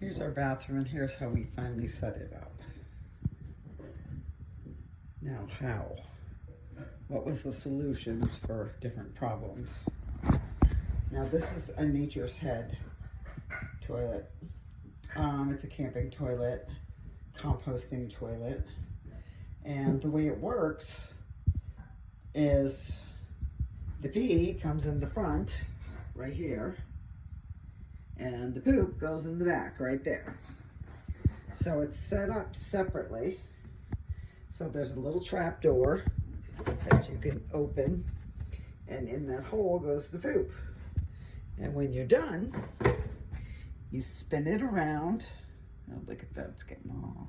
Here's our bathroom, and here's how we finally set it up. Now, how? What was the solutions for different problems? Now, this is a Nature's Head toilet. It's a camping toilet, composting toilet. And the way it works is the pee comes in the front, right here, and the poop goes in the back, right there. So it's set up separately. So there's a little trap door that you can open, and in that hole goes the poop. And when you're done, you spin it around. Oh, look at that, it's getting all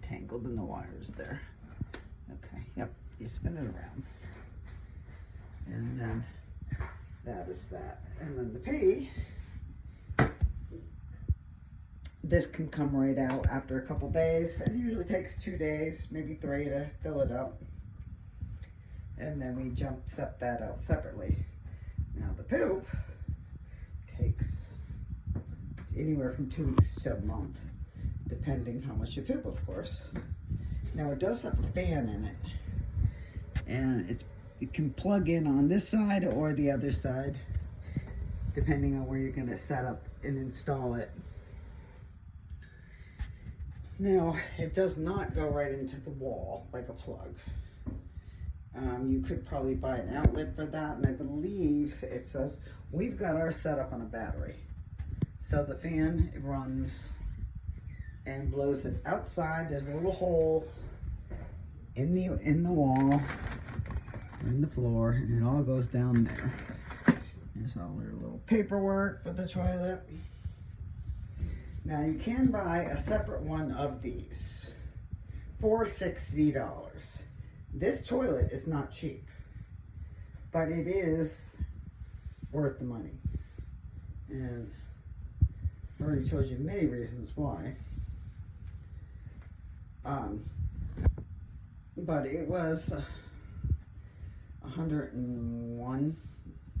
tangled in the wires there. Okay, yep, you spin it around. And then that is that. And then the pee, this can come right out after a couple days. It usually takes 2 days, maybe 3 to fill it up. And then we set that out separately. Now the poop takes anywhere from 2 weeks to a month, depending how much you poop, of course. Now it does have a fan in it, and it can plug in on this side or the other side, depending on where you're going to set up and install it. Now, it does not go right into the wall like a plug. You could probably buy an outlet for that, and I believe it says we've got ours set up on a battery. So the fan runs and blows it outside. There's a little hole in the wall, or in the floor, and it all goes down there. There's all their little paperwork for the toilet. Now you can buy a separate one of these for $60. This toilet is not cheap, but it is worth the money. And I've already told you many reasons why. But it was 101,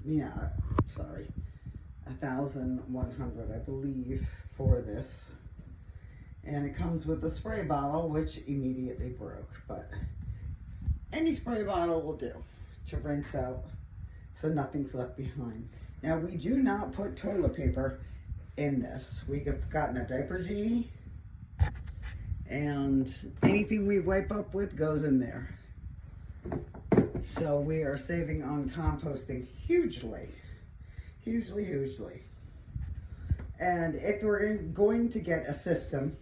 yeah, sorry, 1,100, I believe, for this. And it comes with a spray bottle, which immediately broke, but any spray bottle will do to rinse out so nothing's left behind. Now, we do not put toilet paper in this. We have gotten a diaper genie, and anything we wipe up with goes in there. So we are saving on composting hugely, hugely, hugely. And if we're going to get a system,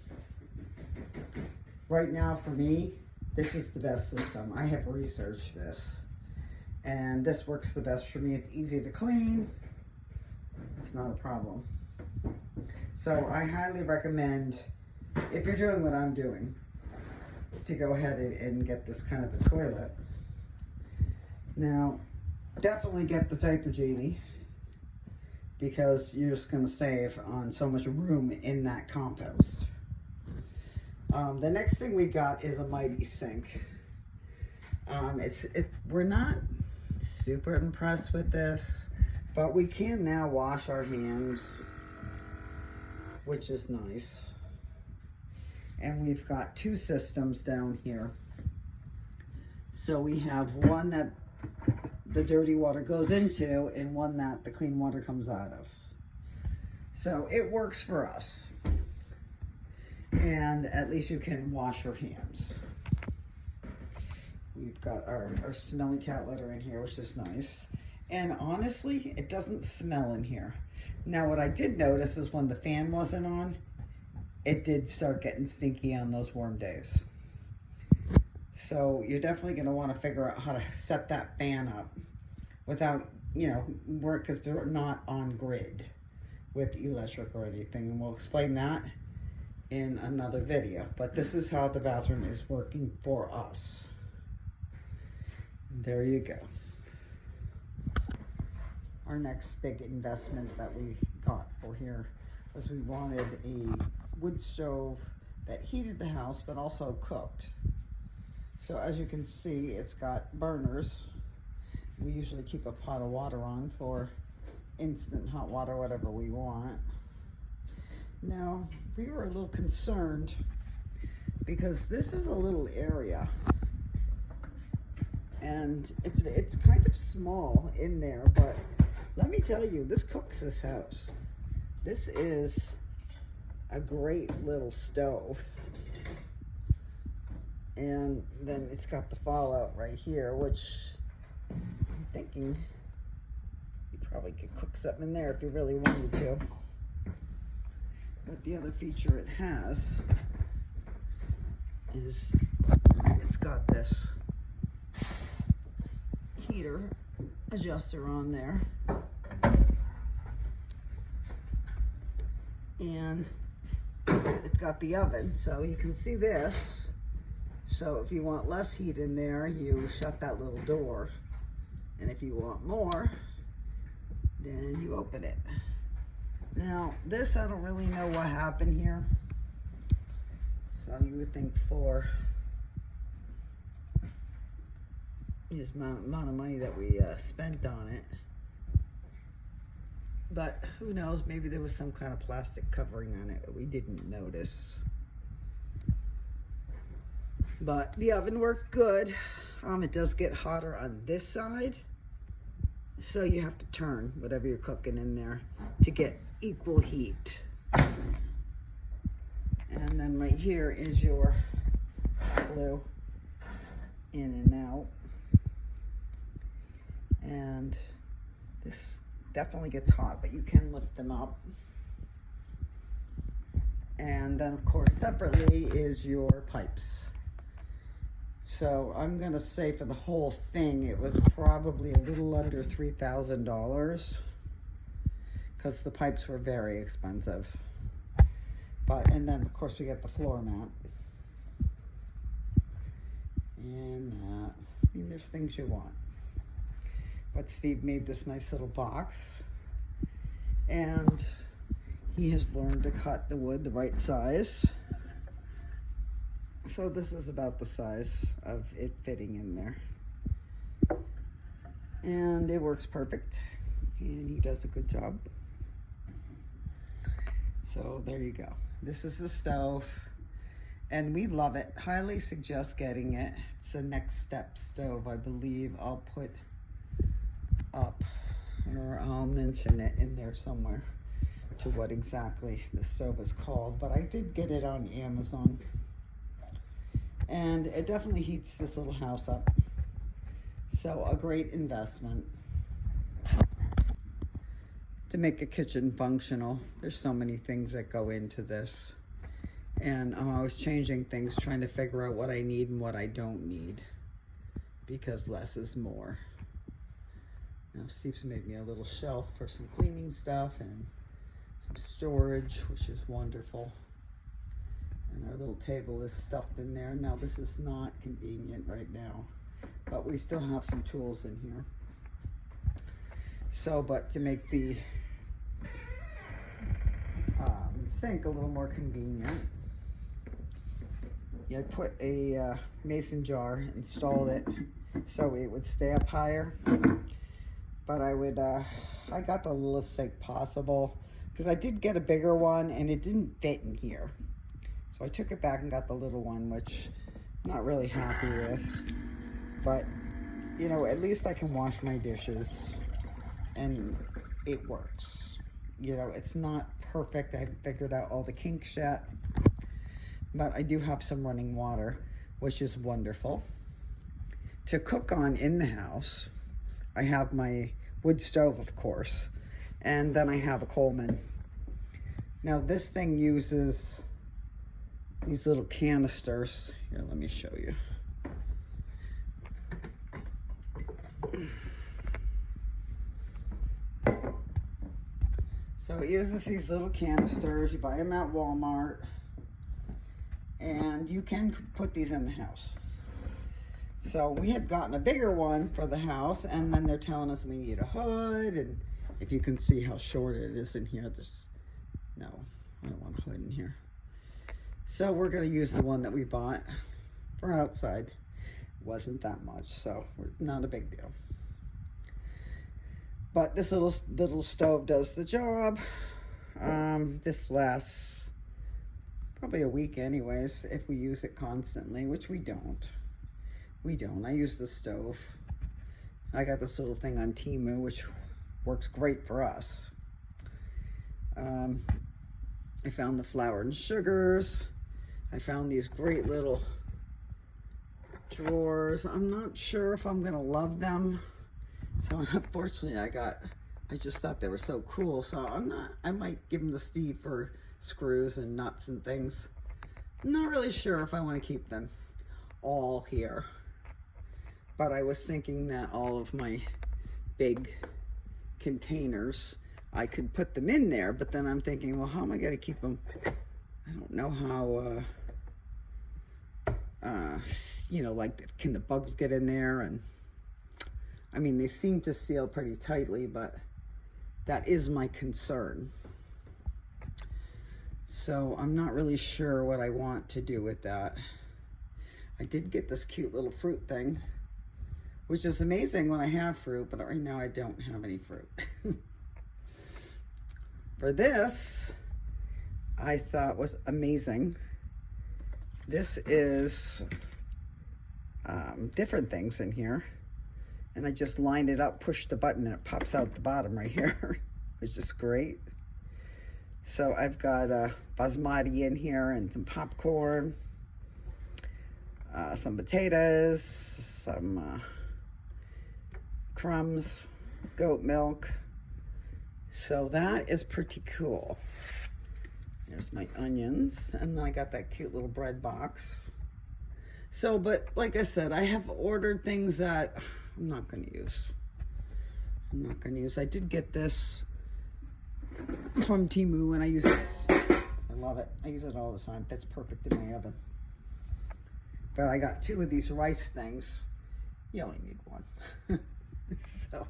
right now for me, this is the best system. I have researched this, and this works the best for me. It's easy to clean. It's not a problem. So I highly recommend, if you're doing what I'm doing, to go ahead and get this kind of a toilet. Now, definitely get the Diaper Genie, because you're just going to save on so much room in that compost. The next thing we got is a Mighty Sink. We're not super impressed with this, but we can now wash our hands, which is nice. And we've got 2 systems down here. So we have one that the dirty water goes into and one that the clean water comes out of. So it works for us. And at least you can wash your hands. We've got our smelly cat litter in here, which is nice. And honestly, it doesn't smell in here. Now, what I did notice is when the fan wasn't on, it did start getting stinky on those warm days. So you're definitely going to want to figure out how to set that fan up without, work, because they're not on grid with electric or anything. And we'll explain that in another video. But this is how the bathroom is working for us. There you go. Our next big investment that we got for here was we wanted a wood stove that heated the house but also cooked. So as you can see, it's got burners. We usually keep a pot of water on for instant hot water, whatever we want. Now, we were a little concerned because this is a little area and it's kind of small in there, but let me tell you, this cooks this house. This is a great little stove. And then it's got the fallout right here, which I'm thinking you probably could cook something in there if you really wanted to. But the other feature it has is it's got this heater adjuster on there. And it's got the oven, so you can see this. So if you want less heat in there, you shut that little door. And if you want more, then you open it. Now, this, I don't really know what happened here. So you would think for this amount of money that we spent on it. But who knows, maybe there was some kind of plastic covering on it that we didn't notice. But the oven worked good. It does get hotter on this side. So you have to turn whatever you're cooking in there to get equal heat. And then right here is your flue in and out. And this definitely gets hot, but you can lift them up. And then of course separately is your pipes. So I'm gonna say for the whole thing it was probably a little under $3,000 because the pipes were very expensive. And then of course we get the floor mat. And I mean, there's things you want. But Steve made this nice little box, and he has learned to cut the wood the right size. So this is about the size of it fitting in there. And it works perfect, and he does a good job. So there you go. This is the stove, and we love it. Highly suggest getting it. It's a next step stove, I believe. I'll put up, or I'll mention it in there somewhere to what exactly the stove is called, but I did get it on Amazon, and it definitely heats this little house up. So a great investment to make a kitchen functional. There's so many things that go into this, and I'm always changing things, trying to figure out what I need and what I don't need, because less is more. Now Steve's made me a little shelf for some cleaning stuff and some storage, which is wonderful. And our little table is stuffed in there. Now this is not convenient right now, but we still have some tools in here. So, but to make the sink a little more convenient, I put a mason jar, installed it so it would stay up higher. But I got the littlest sink possible because I did get a bigger one and it didn't fit in here. So I took it back and got the little one, which I'm not really happy with. But, you know, at least I can wash my dishes and it works. You know, it's not perfect. I haven't figured out all the kinks yet. But I do have some running water, which is wonderful. To cook on in the house, I have my wood stove, of course, and then I have a Coleman. Now this thing uses these little canisters. Here, let me show you. So it uses these little canisters. You buy them at Walmart, and you can put these in the house. So we had gotten a bigger one for the house, and then they're telling us we need a hood, and if you can see how short it is in here, no, I don't want a hood in here. So we're gonna use the one that we bought for outside. Wasn't that much, so it's not a big deal. But this little stove does the job. This lasts probably a week anyways, if we use it constantly, which we don't. I use the stove. I got this little thing on Temu, which works great for us. I found the flour and sugars. I found these great little drawers. I'm not sure if I'm gonna love them. So unfortunately I just thought they were so cool. So I might give them to Steve for screws and nuts and things. I'm not really sure if I want to keep them all here. But I was thinking that all of my big containers, I could put them in there, but then I'm thinking, well, how am I going to keep them? I don't know how, you know, like, can the bugs get in there? And I mean, they seem to seal pretty tightly, but that is my concern. So I'm not really sure what I want to do with that. I did get this cute little fruit thing, which is amazing when I have fruit, but right now I don't have any fruit. For this, I thought was amazing. This is different things in here. And I just lined it up, push the button, and it pops out the bottom right here, which is great. So I've got basmati in here and some popcorn, some potatoes, some crumbs, goat milk. So that is pretty cool. There's my onions, and then I got that cute little bread box. So, but like I said, I have ordered things that I'm not going to use. I did get this from Temu, and I use this. I love it. I use it all the time. That's perfect in my oven. But I got 2 of these rice things. You only need 1. So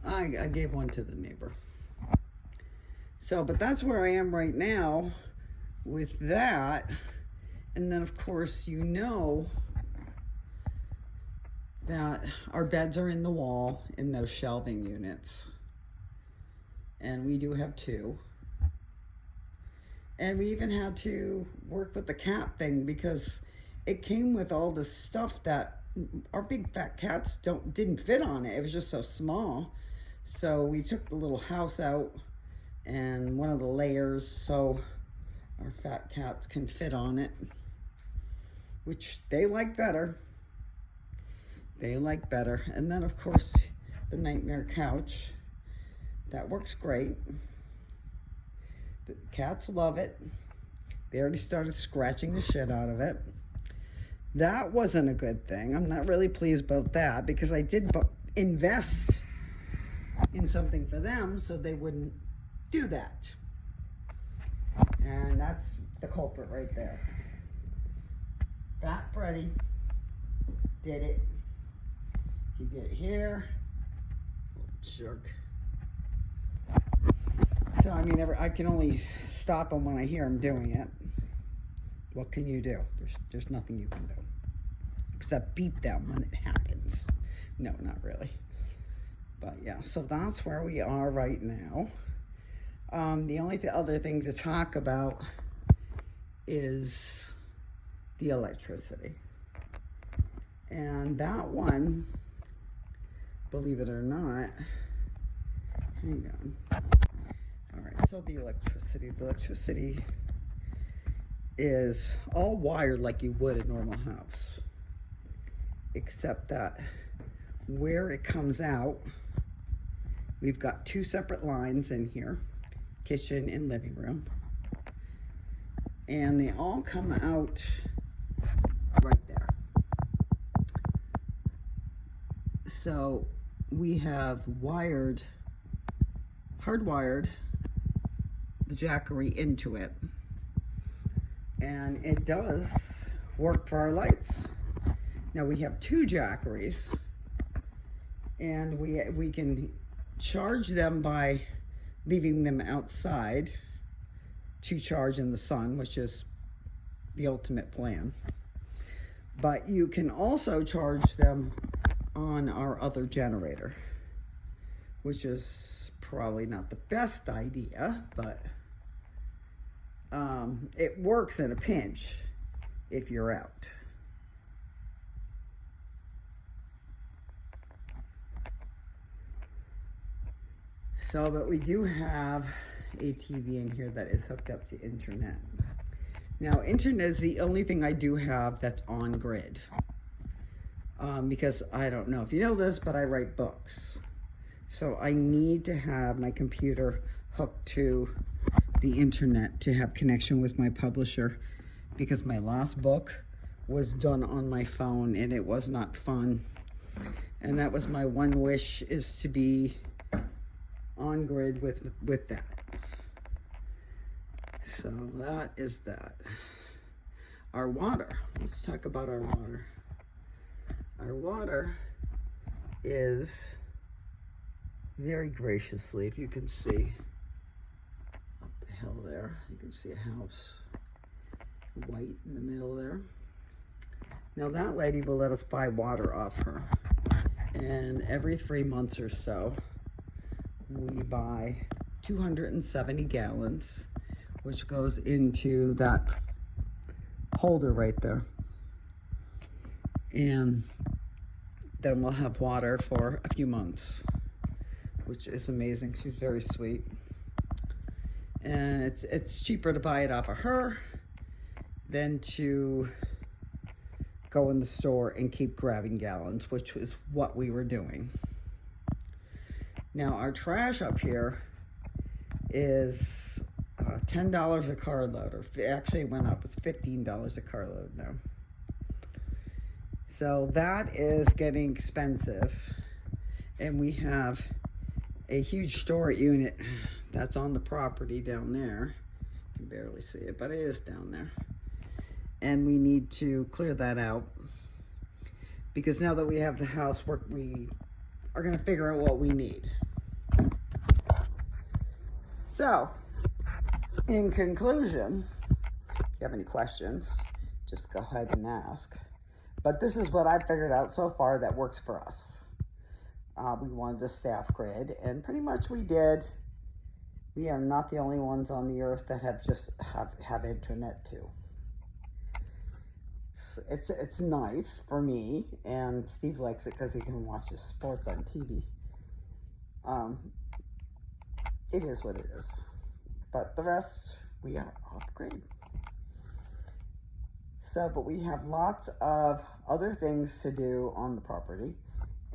I gave 1 to the neighbor. So, but that's where I am right now with that. And then of course, you know that our beds are in the wall in those shelving units. And we do have 2. And we even had to work with the cat thing because it came with all this stuff that our big fat cats didn't fit on it. It was just so small. So we took the little house out and one of the layers so our fat cats can fit on it, which they like better. And then of course the nightmare couch, that works great. The cats love it. They already started scratching the shit out of it. That wasn't a good thing. I'm not really pleased about that because I did invest in something for them so they wouldn't do that. And that's the culprit right there. Fat Freddy did it. He did it here. Jerk. So I mean, I can only stop him when I hear him doing it. What can you do? There's nothing you can do except beat them when it happens. No, not really. But yeah, so that's where we are right now. The only other thing to talk about is the electricity. And that one, believe it or not, hang on. All right, so the electricity is all wired like you would a normal house, except that where it comes out, we've got 2 separate lines in here, kitchen and living room, and they all come out right there. So we have hardwired the Jackery into it, and it does work for our lights. Now we have 2 Jackeries, and we can charge them by leaving them outside to charge in the sun, which is the ultimate plan. But you can also charge them on our other generator, which is probably not the best idea, but it works in a pinch if you're out. So, but we do have a TV in here that is hooked up to internet. Now, internet is the only thing I do have that's on grid. Because I don't know if you know this, but I write books. So I need to have my computer hooked to the internet to have connection with my publisher, because my last book was done on my phone and it was not fun. And that was my one wish, is to be on grid with that. So that is that. Our water. Let's talk about our water. Our water is very graciously, if you can see the hill there, you can see a house, white in the middle there. Now that lady will let us buy water off her, and every 3 months or so we buy 270 gallons, which goes into that holder right there, and then we'll have water for a few months, which is amazing. She's very sweet, and it's cheaper to buy it off of her than to go in the store and keep grabbing gallons, which is what we were doing. Now our trash up here is $10 a carload, or actually it went up. It's $15 a carload now. So that is getting expensive, and we have a huge storage unit that's on the property down there. You can barely see it, but it is down there. And we need to clear that out, because now that we have the house, we are going to figure out what we need. So, in conclusion, if you have any questions, just go ahead and ask. But this is what I've figured out so far that works for us. We wanted to stay off grid, and pretty much we did. We are not the only ones on the earth that have internet too. It's nice for me, and Steve likes it because he can watch his sports on TV. It is what it is. But the rest, we are off grid. So, but we have lots of other things to do on the property,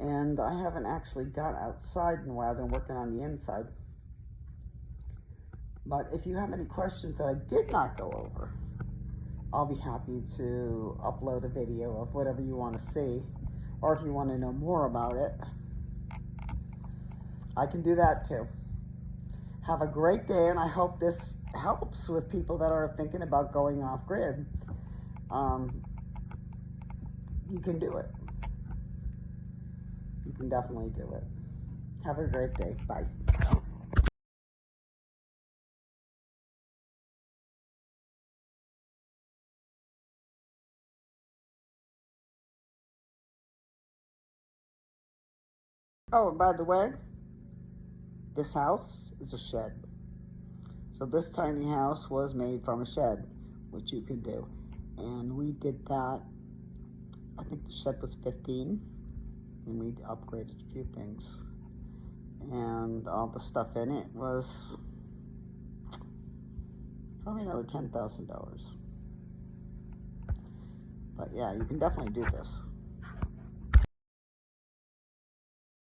and I haven't actually got outside in a while. I've been working on the inside. But if you have any questions that I did not go over, I'll be happy to upload a video of whatever you want to see, or if you want to know more about it, I can do that too. Have a great day, and I hope this helps with people that are thinking about going off grid. You can do it. You can definitely do it. Have a great day. Bye. Oh, and by the way, this house is a shed. So this tiny house was made from a shed, which you can do. And we did that. I think the shed was 15, and we upgraded a few things. And all the stuff in it was probably another $10,000. But yeah, you can definitely do this.